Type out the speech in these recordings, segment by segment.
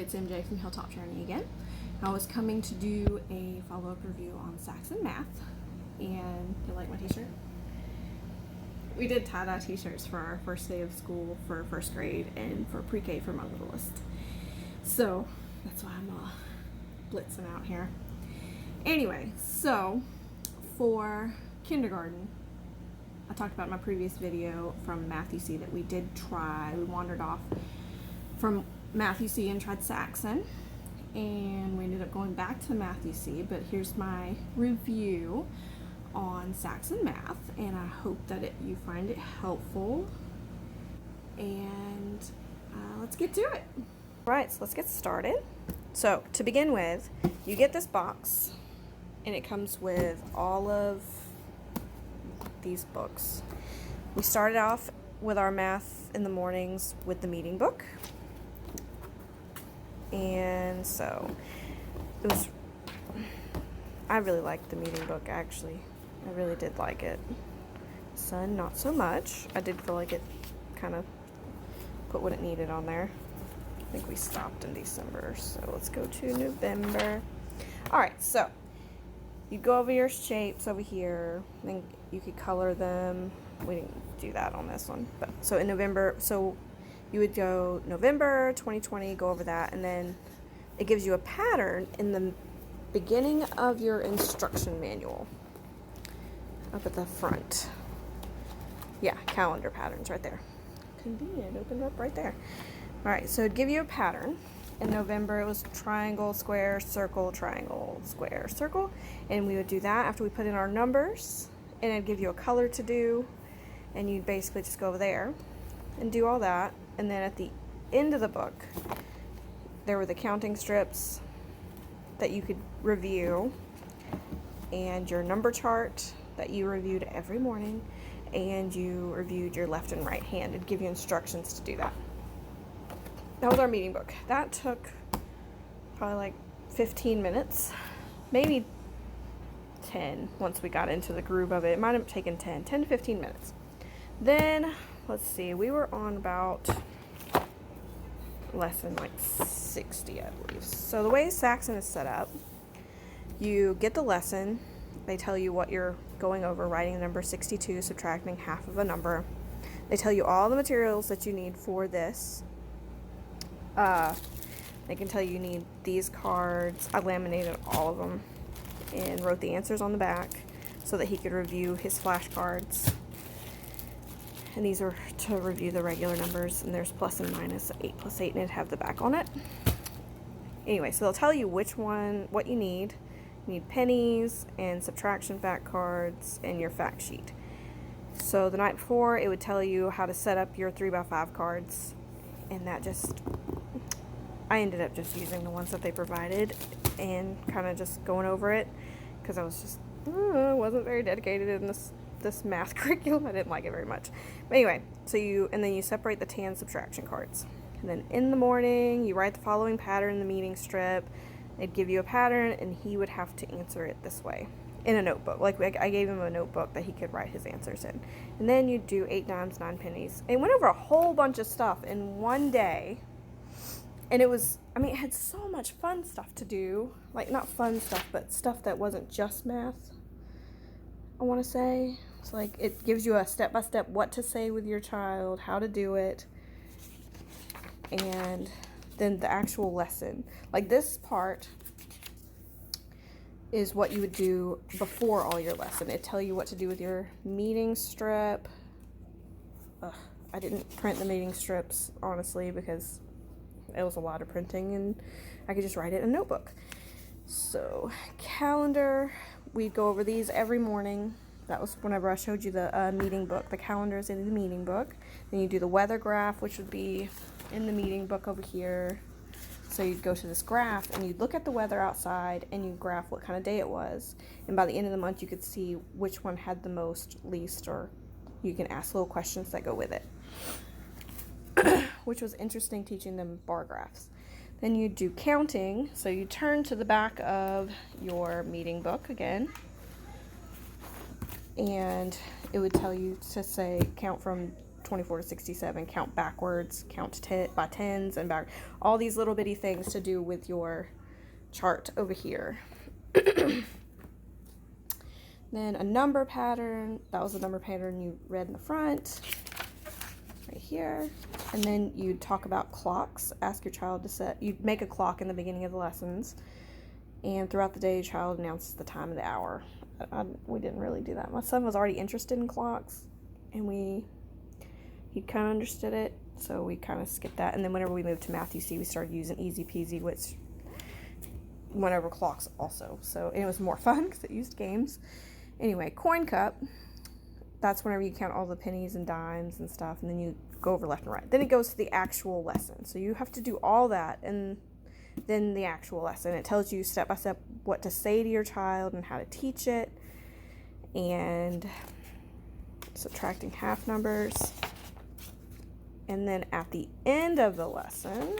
it's MJ from Hilltop Journey again. I was coming to do a follow-up review on Saxon math, and you like my t-shirt? We did tie-dye t-shirts for our first day of school for first grade and for pre-K for my littlest. So that's why I'm blitzing out here. Anyway, so for kindergarten, I talked about in my previous video from Math UC that we did try. We wandered off from Math UC and tried Saxon, and we ended up going back to Math UC, but here's my review on Saxon math, and I hope that you find it helpful, and let's get to it. Right, so let's get started. So to begin with, you get this box, and it comes with all of these books. We started off with our math in the mornings with the meeting book, and so it was, I really liked the meeting book actually. I really did like it. Sun, not so much. I did feel like it kind of put what it needed on there. I think we stopped in December, so let's go to November. Alright, so you go over your shapes over here, and you could color them. We didn't do that on this one, but so in November, so you would go November 2020, go over that, and then it gives you a pattern in the beginning of your instruction manual up at the front. Yeah, calendar patterns right there. Convenient, opened up right there. All right, so it'd give you a pattern. In November, it was triangle, square, circle, triangle, square, circle, and we would do that after we put in our numbers, and it'd give you a color to do, and you'd basically just go over there and do all that. And then at the end of the book, there were the counting strips that you could review, and your number chart that you reviewed every morning, and you reviewed your left and right hand. It'd give you instructions to do that. That was our meeting book. That took probably like 15 minutes, maybe 10 once we got into the groove of it. It might have taken 10 to 15 minutes. Then, let's see, we were on about lesson like 60, I believe. So the way Saxon is set up, you get the lesson, they tell you what you're going over, writing the number 62, subtracting half of a number. They tell you all the materials that you need for this. They can tell you need these cards. I laminated all of them and wrote the answers on the back so that he could review his flashcards. And these are to review the regular numbers, and there's plus and minus, 8 plus 8, and it'd have the back on it. Anyway, so they'll tell you which one, what you need. You need pennies and subtraction fact cards and your fact sheet. So the night before, it would tell you how to set up your 3x5 cards, and that just, I ended up just using the ones that they provided and kind of just going over it because I was just, wasn't very dedicated in this math curriculum. I didn't like it very much. But anyway, so and then you separate the tan subtraction cards. And then in the morning, you write the following pattern in the meeting strip. They'd give you a pattern, and he would have to answer it this way in a notebook. Like I gave him a notebook that he could write his answers in. And then you'd do 8 dimes, 9 pennies. And went over a whole bunch of stuff in one day. And it was, I mean, it had so much fun stuff to do. Like, not fun stuff, but stuff that wasn't just math, I want to say. It's like, it gives you a step-by-step what to say with your child, how to do it, and then the actual lesson. Like, this part is what you would do before all your lesson. It'd tell you what to do with your meeting strip. I didn't print the meeting strips, honestly, because it was a lot of printing, and I could just write it in a notebook. So, calendar, we'd go over these every morning. That was whenever I showed you the meeting book. The calendar is in the meeting book. Then you do the weather graph, which would be in the meeting book over here. So you'd go to this graph, and you'd look at the weather outside, and you'd graph what kind of day it was. And by the end of the month, you could see which one had the most, least, or you can ask little questions that go with it. Which was interesting, teaching them bar graphs. Then you do counting. So you turn to the back of your meeting book again, and it would tell you to say count from 24 to 67, count backwards, count by tens, and back, all these little bitty things to do with your chart over here. Then a number pattern, that was the number pattern you read in the front, right here. And then you'd talk about clocks, ask your child to set, you'd make a clock in the beginning of the lessons, and throughout the day, your child announces the time of the hour. We didn't really do that. My son was already interested in clocks, and he kind of understood it, so we kind of skipped that. And then whenever we moved to Matthew C, we started using Easy Peasy, which went over clocks also. So it was more fun because it used games. Anyway, coin cup, that's whenever you count all the pennies and dimes and stuff, and then you go over left and right. Then it goes to the actual lesson. So you have to do all that, and then the actual lesson. It tells you step by step what to say to your child and how to teach it, and subtracting half numbers. And then at the end of the lesson,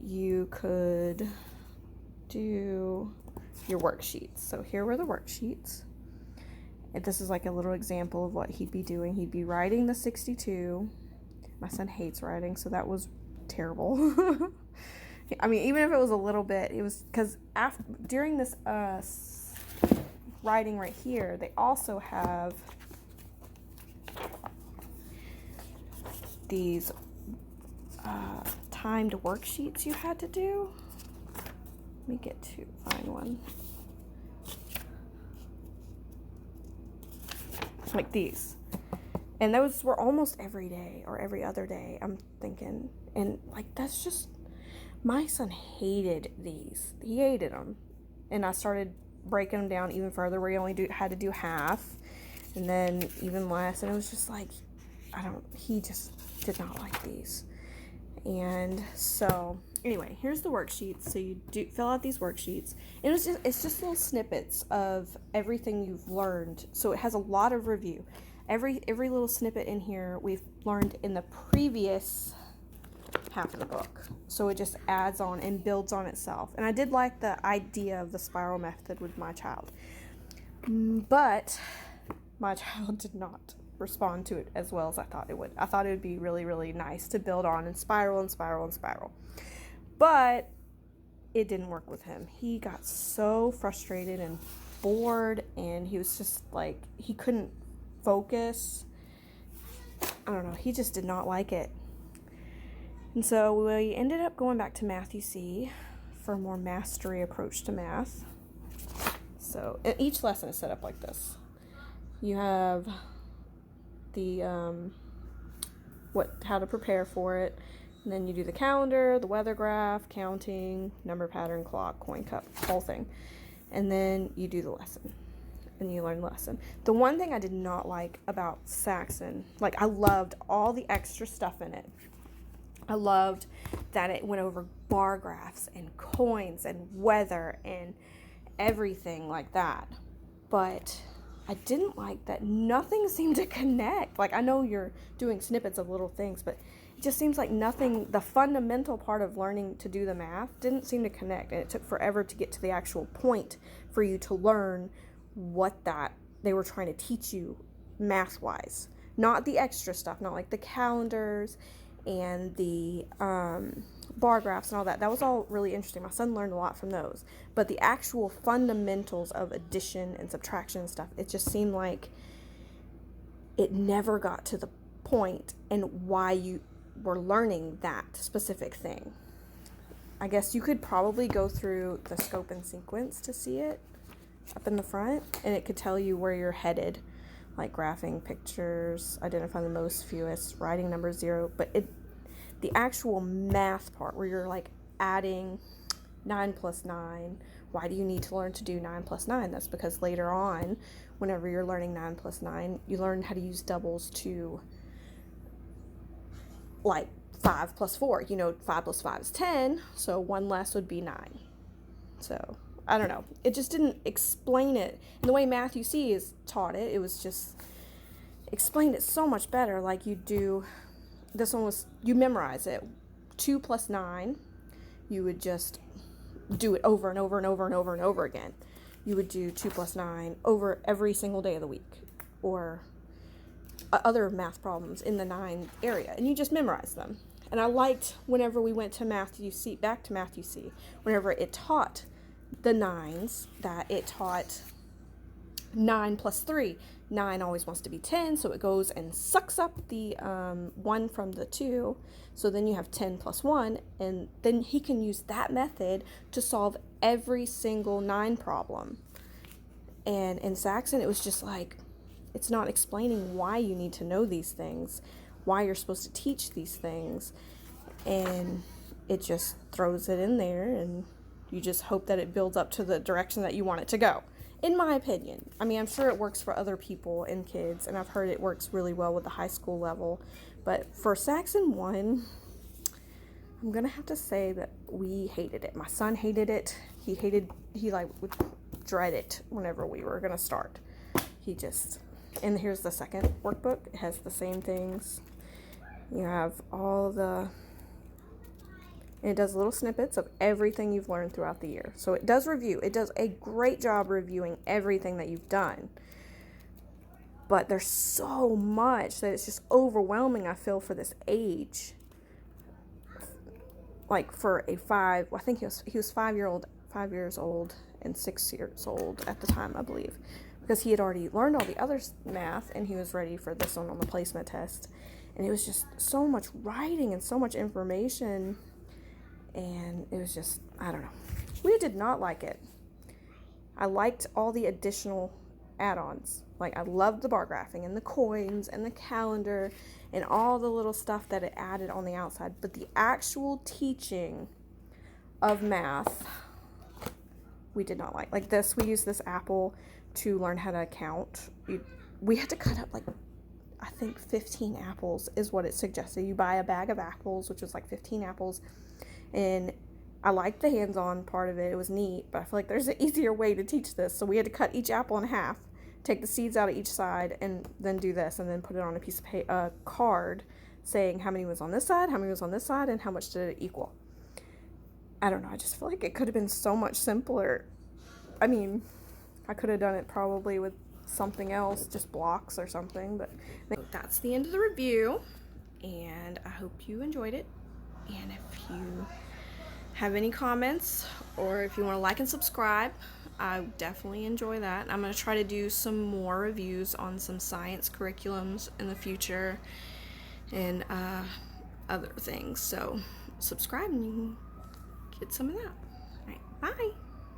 you could do your worksheets. So here were the worksheets. And this is like a little example of what he'd be doing. He'd be writing the 62. My son hates writing, so that was terrible. I mean, even if it was a little bit, it was because during this writing right here, they also have these timed worksheets you had to do. Let me get to find one. Like these. And those were almost every day or every other day, I'm thinking. And like, that's just, my son hated these. He hated them. And I started breaking them down even further, where he only had to do half, and then even less. And it was just like, he just did not like these. And so anyway, here's the worksheets. So you do fill out these worksheets, and it's just little snippets of everything you've learned. So it has a lot of review. Every little snippet in here we've learned in the previous half of the book. So it just adds on and builds on itself. And I did like the idea of the spiral method with my child, but my child did not respond to it as well as I thought it would. I thought it would be really, really nice to build on and spiral and spiral and spiral. But it didn't work with him. He got so frustrated and bored, and he was just like, he couldn't focus. I don't know. He just did not like it. And so we ended up going back to Matthew C for a more mastery approach to math. So each lesson is set up like this. You have the how to prepare for it, and then you do the calendar, the weather graph, counting, number pattern, clock, coin cup, whole thing, and then you do the lesson, and you learn the lesson. The one thing I did not like about Saxon, like, I loved all the extra stuff in it. I loved that it went over bar graphs and coins and weather and everything like that, but I didn't like that nothing seemed to connect. Like, I know you're doing snippets of little things, but it just seems like nothing, the fundamental part of learning to do the math didn't seem to connect. And it took forever to get to the actual point for you to learn what that they were trying to teach you math-wise. Not the extra stuff, not like the calendars and the bar graphs and all that. That was all really interesting. My son learned a lot from those. But the actual fundamentals of addition and subtraction and stuff, it just seemed like it never got to the point and why you were learning that specific thing. I guess you could probably go through the scope and sequence to see it up in the front, and it could tell you where you're headed, like graphing, pictures, identifying the most, fewest, writing number 0. But the actual math part where you're like adding 9 plus 9, why do you need to learn to do 9 plus 9? That's because later on, whenever you're learning 9 plus 9, you learn how to use doubles to, like, 5 plus 4. 5 plus 5 is 10, so 1 less would be 9. So I don't know. It just didn't explain it. And the way Matthew C is taught it, it was just explained it so much better. Like, you do, this one was, you memorize it. 2 plus 9, you would just do it over and over and over and over and over again. You would do 2 plus 9 over every single day of the week. Or other math problems in the 9 area, and you just memorize them. And I liked whenever we went to Matthew C, back to Matthew C, whenever it taught the 9s, that it taught 9 plus 3. 9 always wants to be 10, so it goes and sucks up the 1 from the 2. So then you have 10 plus 1, and then he can use that method to solve every single 9 problem. And in Saxon, it was just like, it's not explaining why you need to know these things, why you're supposed to teach these things, and it just throws it in there, and you just hope that it builds up to the direction that you want it to go. In my opinion. I mean, I'm sure it works for other people and kids, and I've heard it works really well with the high school level. But for Saxon 1, I'm going to have to say that we hated it. My son hated it. He would dread it whenever we were going to start. And here's the second workbook. It has the same things. You have and it does little snippets of everything you've learned throughout the year. So it does review. It does a great job reviewing everything that you've done. But there's so much that it's just overwhelming, I feel, for this age. Like for a 5, I think he was 5 years old and 6 years old at the time, I believe. Because he had already learned all the other math, and he was ready for this one on the placement test. And it was just so much writing and so much information. And it was just, I don't know. We did not like it. I liked all the additional add-ons. Like, I loved the bar graphing and the coins and the calendar and all the little stuff that it added on the outside. But the actual teaching of math, we did not like. Like this, we used this apple to learn how to count. We had to cut up, like, I think 15 apples is what it suggested. You buy a bag of apples, which was like 15 apples. And I liked the hands-on part of it. It was neat, but I feel like there's an easier way to teach this. So we had to cut each apple in half, take the seeds out of each side, and then do this, and then put it on a piece of card saying how many was on this side, how many was on this side, and how much did it equal. I don't know. I just feel like it could have been so much simpler. I mean, I could have done it probably with something else, just blocks or something. But that's the end of the review, and I hope you enjoyed it. And if you have any comments, or if you want to like and subscribe, I definitely enjoy that. I'm going to try to do some more reviews on some science curriculums in the future and other things. So subscribe and you can get some of that. All right, bye.